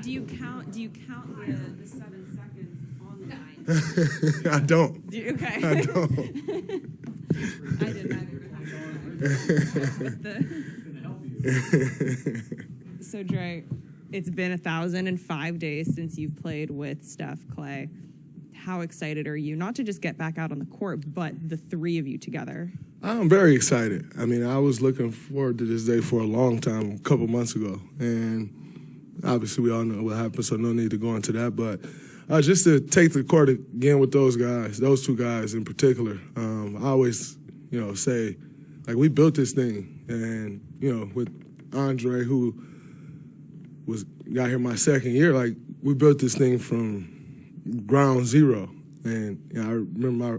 Do you count the 7 seconds on the line? I don't. Okay. I don't. I didn't. So, Dre, it's been 1,005 days since you've played with Steph, Clay. How excited are you, not to just get back out on the court, but the three of you together? I'm very excited. I mean, I was looking forward to this day for a long time, a couple months ago. And obviously we all know what happened, so no need to go into that. But just to take the court again with those guys, those two guys in particular, I always, say, like, we built this thing. And, with Andre, who got here my second year, like, we built this thing from ground zero. And I remember my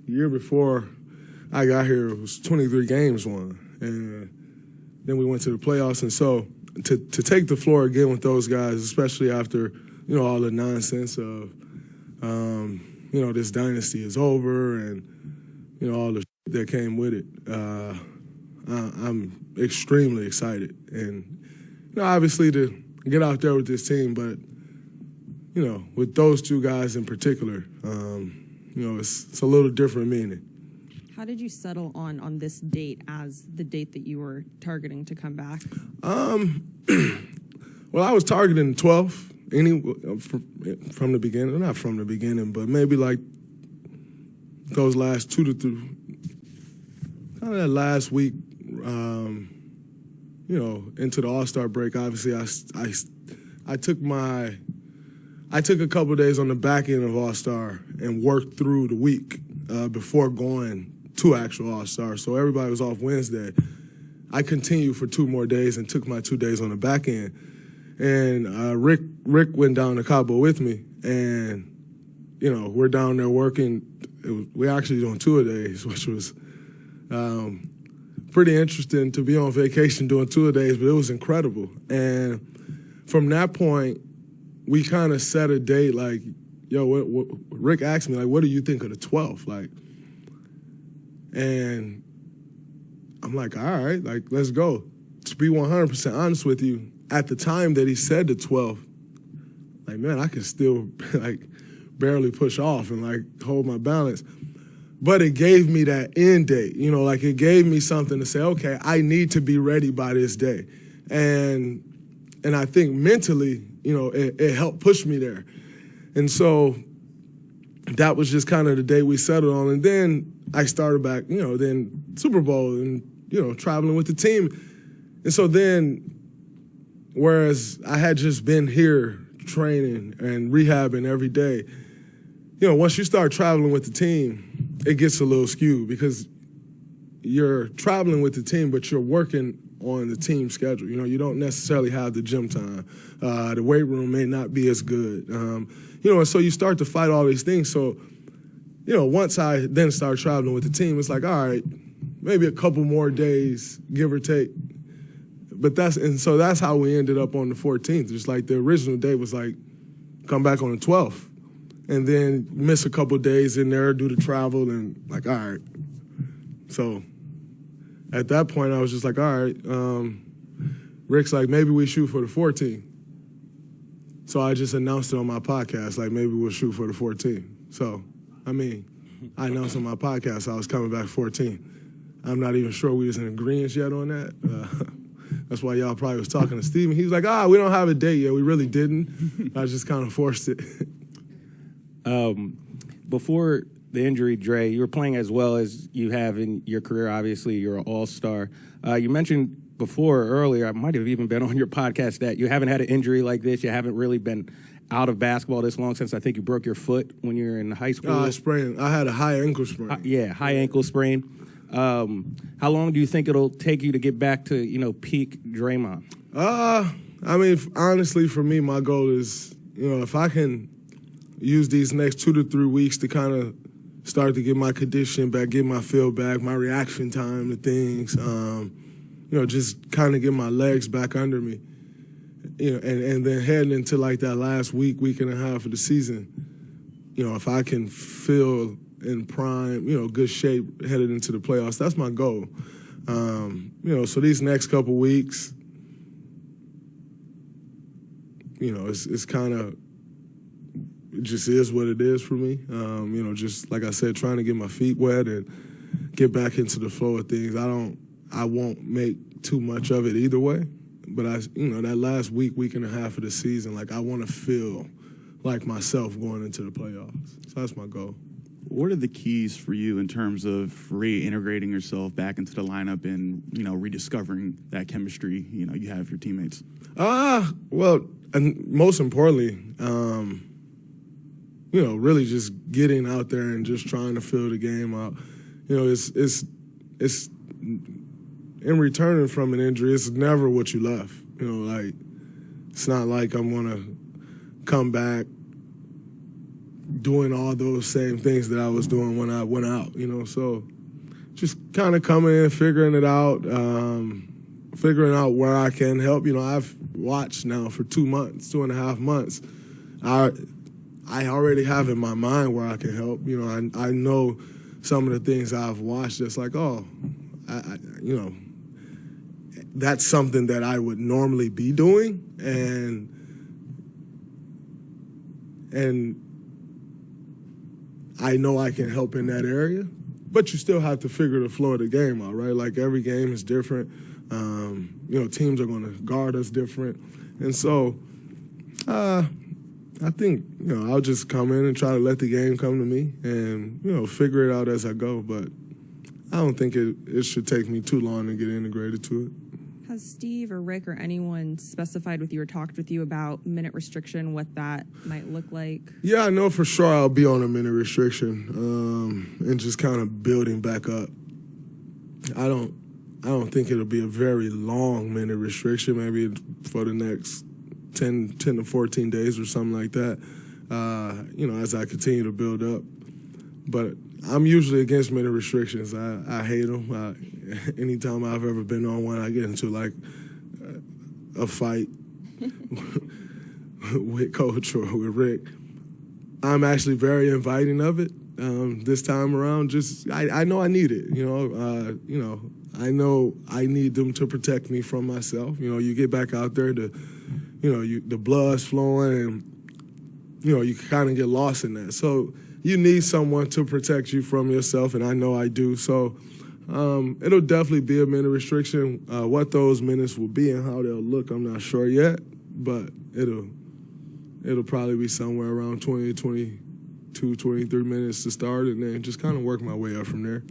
year before I got here, it was 23 games won. And then we went to the playoffs. And so to take the floor again with those guys, especially after, all the nonsense of, this dynasty is over and, all the shit that came with it, I'm extremely excited. And, obviously to get out there with this team, but, with those two guys in particular, it's a little different meaning. How did you settle on this date as the date that you were targeting to come back? Well, I was targeting 12 from the beginning. Not from the beginning, but maybe like those last 2 to 3, kind of that last week, into the All-Star break. Obviously, I took a couple of days on the back end of All-Star and worked through the week before going to actual All-Star. So everybody was off Wednesday. I continued for 2 more days and took my 2 days on the back end. And Rick went down to Cabo with me, and, we're down there working. We're actually doing 2 days, which was pretty interesting to be on vacation doing 2 days, but it was incredible. And from that point, we kind of set a date like, what Rick asked me, like, what do you think of the 12th? Like, and I'm like, all right, like, let's go. To be 100% honest with you, at the time that he said the 12th, like, man, I could still, like, barely push off and, like, hold my balance. But it gave me that end date, like, it gave me something to say, okay, I need to be ready by this day. And I think mentally, it helped push me there. And so that was just kind of the day we settled on. And then I started back, then Super Bowl and, traveling with the team. And so then, whereas I had just been here training and rehabbing every day, once you start traveling with the team, it gets a little skewed because you're traveling with the team, but you're working on the team schedule. You don't necessarily have the gym time. The weight room may not be as good. And so you start to fight all these things. So, once I then start traveling with the team, it's like, all right, maybe a couple more days, give or take. But so that's how we ended up on the 14th. Just like the original day was like, come back on the 12th. And then miss a couple days in there, do the travel, and like, all right. So at that point, I was just like, all right. Rick's like, maybe we shoot for the 14th. So I just announced it on my podcast, like, maybe we'll shoot for the 14th. So, I announced on my podcast I was coming back 14. I'm not even sure we was in agreement yet on that. That's why y'all probably was talking to Steven. He was like, we don't have a date yet. We really didn't. I just kind of forced it. Before the injury, Dre, you were playing as well as you have in your career. Obviously, you're an all-star. You mentioned earlier, I might have even been on your podcast, that you haven't had an injury like this. You haven't really been out of basketball this long since I think you broke your foot when you were in high school. I had a high ankle sprain. High ankle sprain. How long do you think it'll take you to get back to, peak Draymond? Honestly, for me, my goal is, if I can use these next 2 to 3 weeks to kind of start to get my condition back, get my feel back, my reaction time to things, just kind of get my legs back under me, and then heading into like that last week and a half of the season, if I can feel in prime, good shape headed into the playoffs, that's my goal. So these next couple weeks, it's kind of, it just is what it is for me. Just like I said, trying to get my feet wet and get back into the flow of things. I won't make too much of it either way. But that last week and a half of the season, like I want to feel like myself going into the playoffs. So that's my goal. What are the keys for you in terms of reintegrating yourself back into the lineup and, rediscovering that chemistry, you have with your teammates? Well, and most importantly, really just getting out there and just trying to fill the game out. It's in returning from an injury, it's never what you left. It's not like I'm going to come back doing all those same things that I was doing when I went out, So just kind of coming in, figuring it out, figuring out where I can help. I've watched now for 2.5 months. I already have in my mind where I can help. I know some of the things I've watched that's like, that's something that I would normally be doing, and I know I can help in that area. But you still have to figure the flow of the game out, right? Like every game is different. Teams are going to guard us different, and so I think I'll just come in and try to let the game come to me, and figure it out as I go. But I don't think it should take me too long to get integrated to it. Has Steve or Rick or anyone specified with you or talked with you about minute restriction, what that might look like? Yeah, I know for sure I'll be on a minute restriction, and just kind of building back up. I don't think it'll be a very long minute restriction, maybe for the next 10 to 14 days or something like that, as I continue to build up. But I'm usually against minute restrictions. I hate them. Anytime I've ever been on one, I get into like a fight with Coach or with Rick. I'm actually very inviting of it this time around. Just I know I need it. I know I need them to protect me from myself. You get back out there, the blood's flowing, and you kind of get lost in that. So you need someone to protect you from yourself, and I know I do. So it'll definitely be a minute restriction. What those minutes will be and how they'll look, I'm not sure yet, but it'll probably be somewhere around 20, 22, 23 minutes to start, and then just kind of work my way up from there.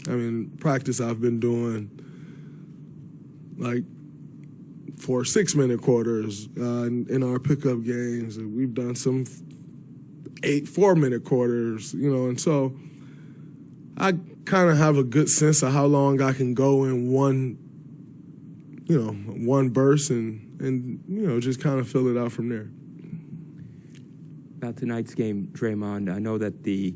I mean, practice I've been doing like 4 6-minute quarters in our pickup games, and we've done some 8 4-minute quarters, and so I kind of have a good sense of how long I can go in one burst and just kind of fill it out from there. About tonight's game, Draymond, I know that the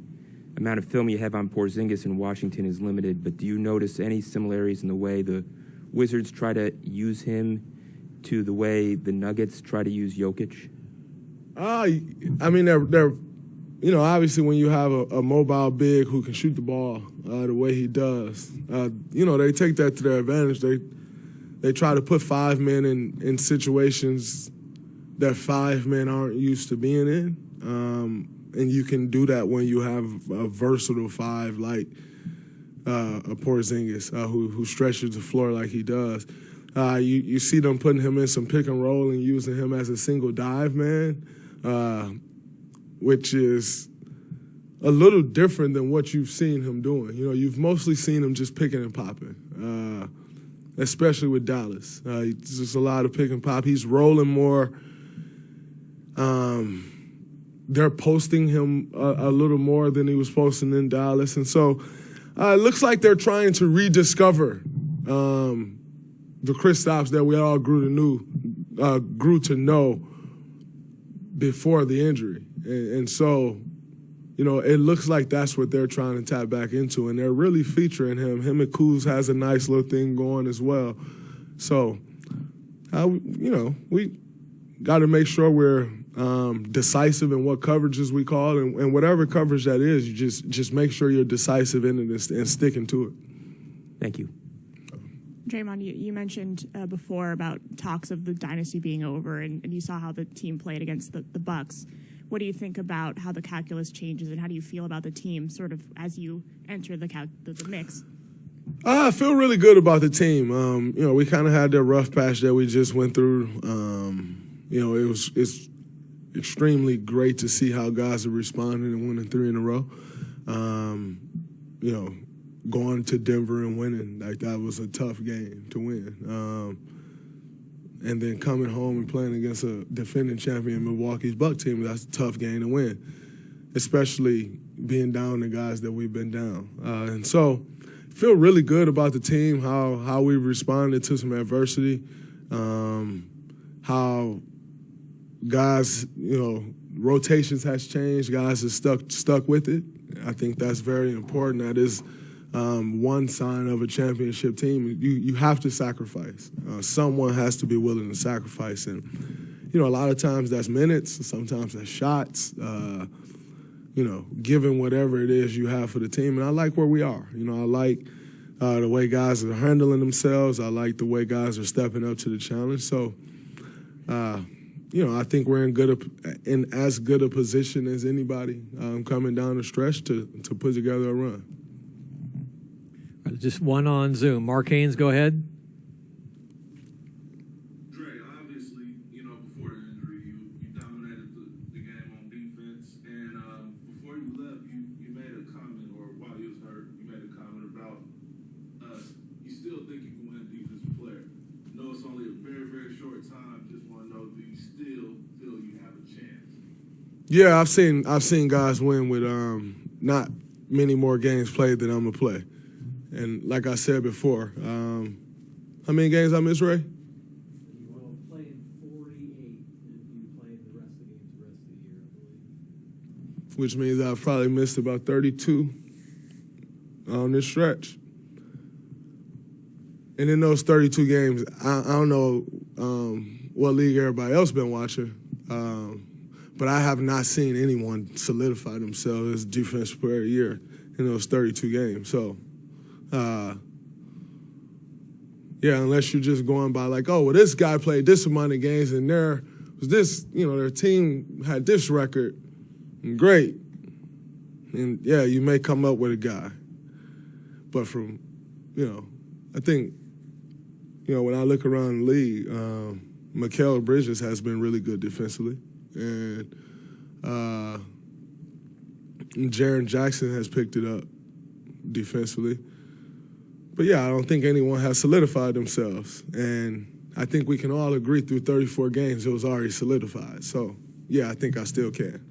amount of film you have on Porzingis in Washington is limited, but do you notice any similarities in the way the Wizards try to use him to the way the Nuggets try to use Jokic? I mean, they're obviously when you have a mobile big who can shoot the ball the way he does, they take that to their advantage. They try to put 5 men in situations that 5 men aren't used to being in, and you can do that when you have a versatile 5 like a Porzingis who stretches the floor like he does. You see them putting him in some pick and roll and using him as a single dive man, which is a little different than what you've seen him doing. You've mostly seen him just picking and popping, especially with Dallas. It's just a lot of pick and pop. He's rolling more. They're posting him a little more than he was posting in Dallas. And so it looks like they're trying to rediscover the Kristaps that we all grew to know before the injury. And so, it looks like that's what they're trying to tap back into, and they're really featuring him. Him and Kuz has a nice little thing going as well. So, we got to make sure we're decisive in what coverages we call, and whatever coverage that is, you just make sure you're decisive in it and sticking to it. Thank you. Draymond, you mentioned before about talks of the dynasty being over, and you saw how the team played against the Bucks. What do you think about how the calculus changes, and how do you feel about the team sort of as you enter the mix? I feel really good about the team. We kind of had that rough patch that we just went through. It's extremely great to see how guys are responding and winning 3 in a row. Going to Denver and winning, like that was a tough game to win. And then coming home and playing against a defending champion Milwaukee's Buck team, that's a tough game to win, especially being down the guys that we've been down. And so feel really good about the team, how we responded to some adversity, how guys, rotations has changed, guys are stuck with it. I think that's very important. That is one sign of a championship team. You have to sacrifice. Someone has to be willing to sacrifice. And, a lot of times that's minutes, sometimes that's shots, giving whatever it is you have for the team. And I like where we are. I like the way guys are handling themselves. I like the way guys are stepping up to the challenge. So, I think we're in as good a position as anybody coming down the stretch to put together a run. Just one on Zoom. Mark Haynes, go ahead. Dre, obviously, before the injury, you dominated the game on defense. And before you left, you made a comment, or while you was hurt, you made a comment about you still think you can win Defensive Player. I know it's only a very, very short time. Just want to know, do you still feel you have a chance? Yeah, I've seen guys win with not many more games played than I'm gonna play. And like I said before, how many games I missed, Ray? You will play in 48 if you play the rest of the games the rest of the year, I believe. Which means I've probably missed about 32 on this stretch. And in those 32 games, I don't know what league everybody else been watching, but I have not seen anyone solidify themselves as Defensive Player of the Year in those 32 games. So, unless you're just going by like, oh, well, this guy played this amount of games and their team had this record, and great. And, you may come up with a guy. But from, I think, when I look around the league, Mikal Bridges has been really good defensively. And Jaren Jackson has picked it up defensively. But, I don't think anyone has solidified themselves. And I think we can all agree through 34 games it was already solidified. So, I think I still can.